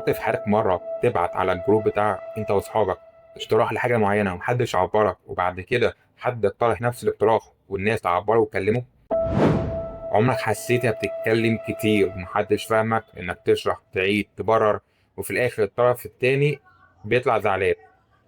جربت في حياتك مرة تبعت على الجروب بتاع انت واصحابك اقتراح لحاجة معينة ومحدش عبرك، وبعد كده حد اقترح نفس الاقتراح والناس عبروا وكلموا؟ عمرك حسيت انك بتتكلم كتير ومحدش فاهمك، انك تشرح تعيد تبرر وفي الاخر الطرف التاني بيطلع زعلان؟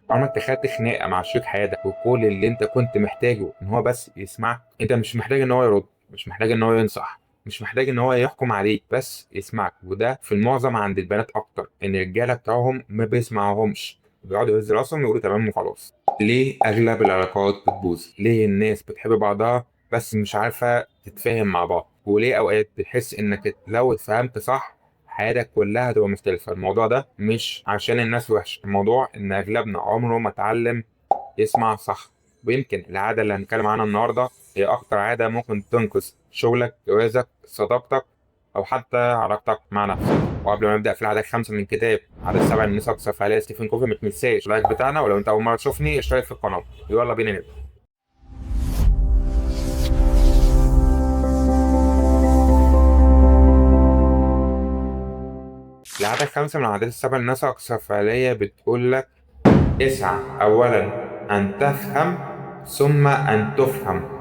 عمرك دخلت خناقة مع شريك حياتك وكل اللي انت كنت محتاجه ان هو بس يسمعك؟ انت مش محتاج ان هو يرد، مش محتاج ان هو ينصح، مش محتاج ان هو يحكم عليك، بس يسمعك. وده في المعظم عند البنات اكتر، ان الرجاله بتاعهم ما بيسمعوهمش، بيقعدوا يهزوا راسهم ويقولوا تمام وخلاص. ليه اغلب العلاقات بتبوظ؟ ليه الناس بتحب بعضها بس مش عارفه تتفاهم مع بعض؟ وليه اوقات بتحس انك لو اتفهمت صح حياتك كلها هتبقى مختلفة؟ الموضوع ده مش عشان الناس وحشة، الموضوع إن أغلبنا عمره ما اتعلم يسمع صح. ويمكن العادة اللي هنتكلم عنها النهاردة هي أكتر عادة ممكن تنقذ شغلك، جوازك، صداقتك، أو حتى علاقتك مع نفسك. وقبل ما نبدأ في العادة الخامسة من كتاب عدد 7 النسخ أكثر فعالية ستيفن كوفي، ما تنساش اللايك بتاعنا، ولو أنت أول مرة تشوفني اشترك في القناة. يلا بينا نبدأ. العادة الخامسة من العادات السبع الناس أكثر فعالية بتقول لك: اسعى أولا أن تفهم ثم أن تفهم.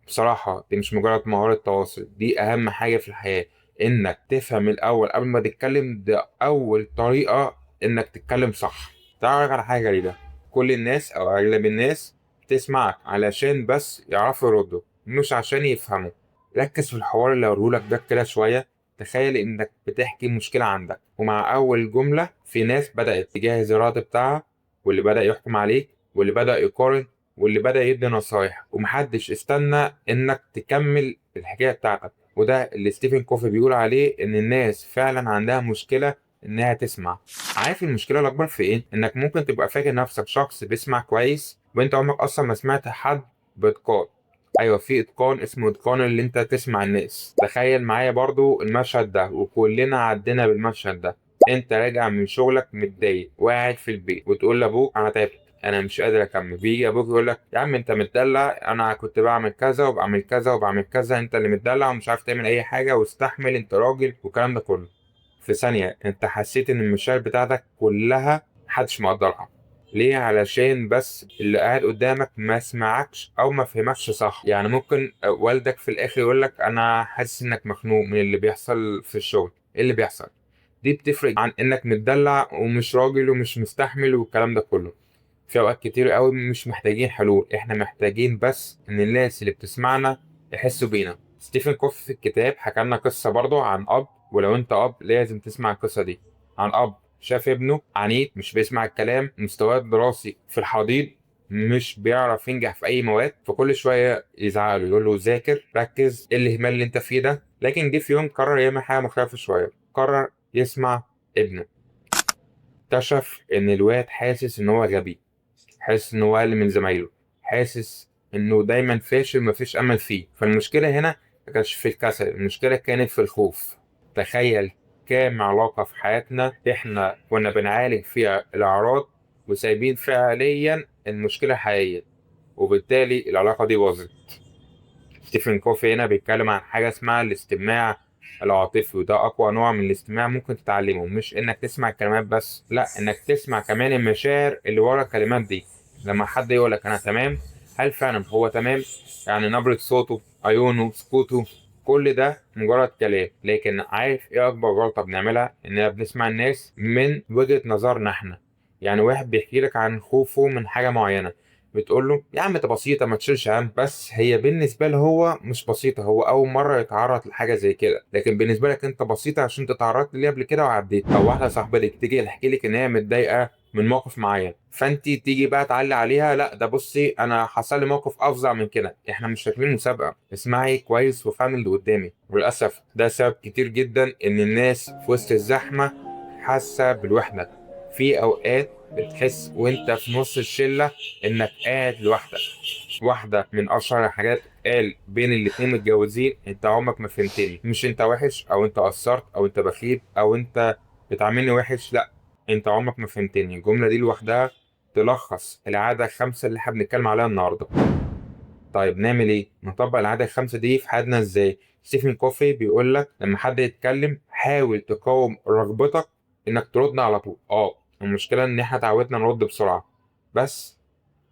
بصراحة دي مش مجرد مهارة تواصل، دي أهم حاجة في الحياة. إنك تفهم الأول قبل ما تتكلم، ده أول طريقة إنك تتكلم صح. تعرف على حاجة غريبة؟ كل الناس أو أغلب الناس بتسمعك علشان بس يعرفوا يردوا، مش عشان يفهموا. ركز في الحوار اللي هقولهولك ده كده شوية. تخيل إنك بتحكي مشكلة عندك، ومع أول جملة في ناس بدأت تجهز الرد بتاعها، واللي بدأ يحكم عليك، واللي بدأ يقارن، واللي بدأ يدي نصايح، ومحدش استنى انك تكمل الحكاية بتاعتك. وده اللي ستيفن كوفي بيقول عليه ان الناس فعلا عندها مشكلة انها تسمع. عارف المشكلة الاكبر في ايه؟ انك ممكن تبقى فاكر نفسك شخص بيسمع كويس وانت عمرك اصلا ما سمعت حد باتقان. ايوه، في اتقان اسمه اتقان اللي انت تسمع الناس. تخيل معايا برضو المشهد ده، وكلنا عدينا بالمشهد ده. انت راجع من شغلك متضايق وقاعد في البيت وتقول لابوك انا تعبت، انا مش قادر اكمل. بيجي ابوك يقول لك: يا عم انت متدلع، انا كنت بعمل كذا وبعمل كذا وبعمل كذا، انت اللي متدلع ومش عارف تعمل اي حاجه، واستحمل، انت راجل، والكلام ده كله. في ثانيه انت حسيت ان المشاعر بتاعتك كلها محدش مقدرها. ليه؟ علشان بس اللي قاعد قدامك ما سمعكش او ما فهمكش صح. يعني ممكن والدك في الاخر يقول لك: انا حاسس انك مخنوق من اللي بيحصل في الشغل. ايه اللي بيحصل؟ دي بتفرق عن انك متدلع ومش راجل ومش مستحمل والكلام ده كله. في اوقات كتير قوي مش محتاجين حلول، احنا محتاجين بس ان الناس اللي بتسمعنا يحسوا بينا. ستيفن كوفي في الكتاب حكى لنا قصة برضو عن اب، ولو انت اب لازم تسمع القصة دي. عن اب شاف ابنه عنيد، مش بيسمع الكلام، مستواه الدراسي في الحضيض، مش بيعرف ينجح في اي مواد، فكل شويه يزعق له يقول له: ذاكر، ركز، ايه الاهمال اللي انت فيه ده؟ لكن جه في يوم قرر يعمل حاجه مختلفه شويه، قرر يسمع ابنه. اكتشف ان الواد حاسس ان هو غبي، حاسس ان هو اقل من زمايله، حاسس انه دايما فاشل مفيش امل فيه. فالمشكله هنا ما كانتش في الكسل، المشكله كانت في الخوف. تخيل كام علاقه في حياتنا احنا كنا بنعالج فيها الاعراض وسايبين فعليا المشكله حقيقيه، وبالتالي العلاقه دي باظت. ستيفن كوفي هنا بيتكلم عن حاجة اسمها الاستماع العاطفي، وده أقوى نوع من الاستماع ممكن تتعلمه. مش إنك تسمع الكلمات بس، لأ، إنك تسمع كمان المشاعر اللي ورا الكلمات دي. لما حد يقولك أنا تمام، هل فعلا هو تمام؟ يعني نبرة صوته، عيونه، سكوته، كل ده مجرد كلام. لكن عارف إيه أكبر غلطة بنعملها؟ إننا بنسمع الناس من وجهة نظرنا إحنا. يعني واحد بيحكي لك عن خوفه من حاجة معينة، بتقول له: يا عم ده بسيطة ما تشيلش هم. بس هي بالنسبة له هو مش بسيطة، هو أول مرة يتعرض لحاجة زي كده، لكن بالنسبة لك أنت بسيطة عشان أنت اتعرضت ليه قبل كده وعديت. أو واحدة صاحبتك تيجي تحكي لك إن هي متضايقة من موقف معين، فأنت تيجي بقى تعلي عليها: لا ده بصي أنا حصل لي موقف أفظع من كده. إحنا مش شايفين مسابقة، اسمعي كويس وفهمي اللي قدامي. وللأسف ده سبب كتير جدا إن الناس في وسط الزحمة حاسة بالوحدة. في أوقات بتحس وأنت في نص الشلة انك قاعد لوحدك. واحدة من اشهر الحاجات قال بين الاتنين متجوزين: انت عمرك ما فهمتني، مش انت وحش او انت قصرت او انت بخيل او انت بتعاملني وحش، لا، انت عمرك ما فهمتني. الجملة دي لوحدها تلخص العادة الخمسة اللي احنا بنتكلم عليها النهاردة. طيب نعمل ايه؟ نطبق العادة الخمسة دي في حياتنا ازاي؟ ستيفن كوفي بيقول لك: لما حد يتكلم حاول تقاوم رغبتك انك ترد على طول. المشكله ان احنا اتعودنا نرد بسرعه، بس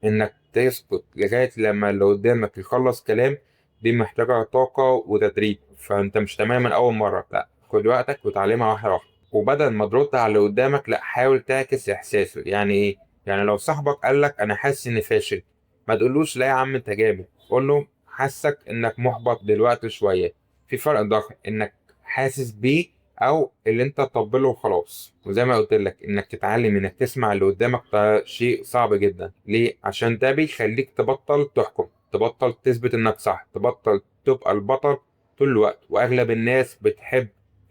انك تسكت لغايه لما اللي قدامك يخلص كلام، دي محتاجه طاقه وتدريب. فانت مش تمام من اول مره، لا، خد وقتك وتعلمها واحده واحده. وبدل ما ترد على اللي قدامك، لا، حاول تعكس احساسه. يعني ايه؟ يعني لو صاحبك قالك انا حاسس اني فاشل، ما تقولوش لا يا عم انت جامد، قول له حاسك انك محبط دلوقتي شويه. في فرق ضخم انك حاسس بيه او اللي انت تطبله وخلاص. وزي ما قلت لك، انك تتعلم انك تسمع اللي قدامك ده شيء صعب جدا. ليه؟ عشان ده بيخليك تبطل تحكم، تبطل تثبت انك صح، تبطل تبقى البطل طول الوقت. واغلب الناس بتحب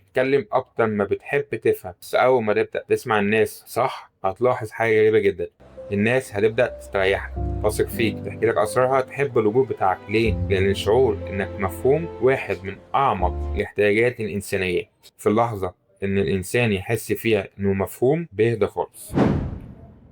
تتكلم اكتر ما بتحب تفهم. بس اول ما تبدا تسمع الناس صح، هتلاحظ حاجه غريبه جدا. الناس هتبدا تستريح لك، تثق فيك، تحكي لك اسرارها، تحب الوجود بتاعك. ليه؟ لان الشعور انك مفهوم واحد من اعمق الاحتياجات الانسانيه. في اللحظه ان الانسان يحس فيها انه مفهوم، بيهدى خالص.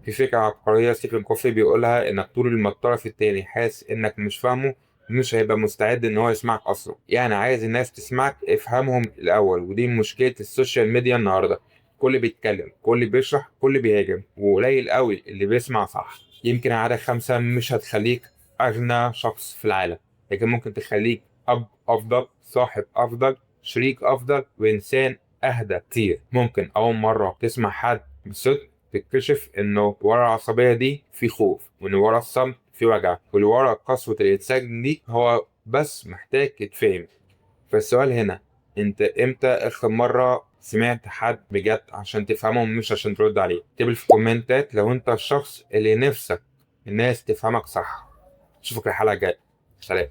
في فكرة عبقرية ستيفن كوفي بيقولها، إنك طول ما الطرف التاني حاسس إنك مش فاهمه، مش هيبقى مستعد إن هو يسمعك أصلا. يعني عايز الناس تسمعك، افهمهم الأول. ودي مشكلة السوشيال ميديا النهاردة، كل بيتكلم، كل بيشرح، كل بيهاجم، وقليل قوي اللي بيسمع صح. يمكن عادة خمسة مش هتخليك أغنى شخص في العالم، لكن ممكن تخليك أب أفضل، صاحب أفضل، شريك أفضل، وإنسان أهدى كتير. ممكن أول مرة تسمع حد بصدق، تكتشف انه ورا العصبية دي في خوف، وان ورا الصمت في وجع، واللي ورا قسوة الانسان دي هو بس محتاج يتفهم. فالسؤال هنا، انت امتى اخر مرة سمعت حد بجد عشان تفهمه مش عشان ترد عليه؟ اكتب في الكومنتات لو انت الشخص اللي نفسك الناس تفهمك صح. اشوفك الحلقة الجاية. سلام.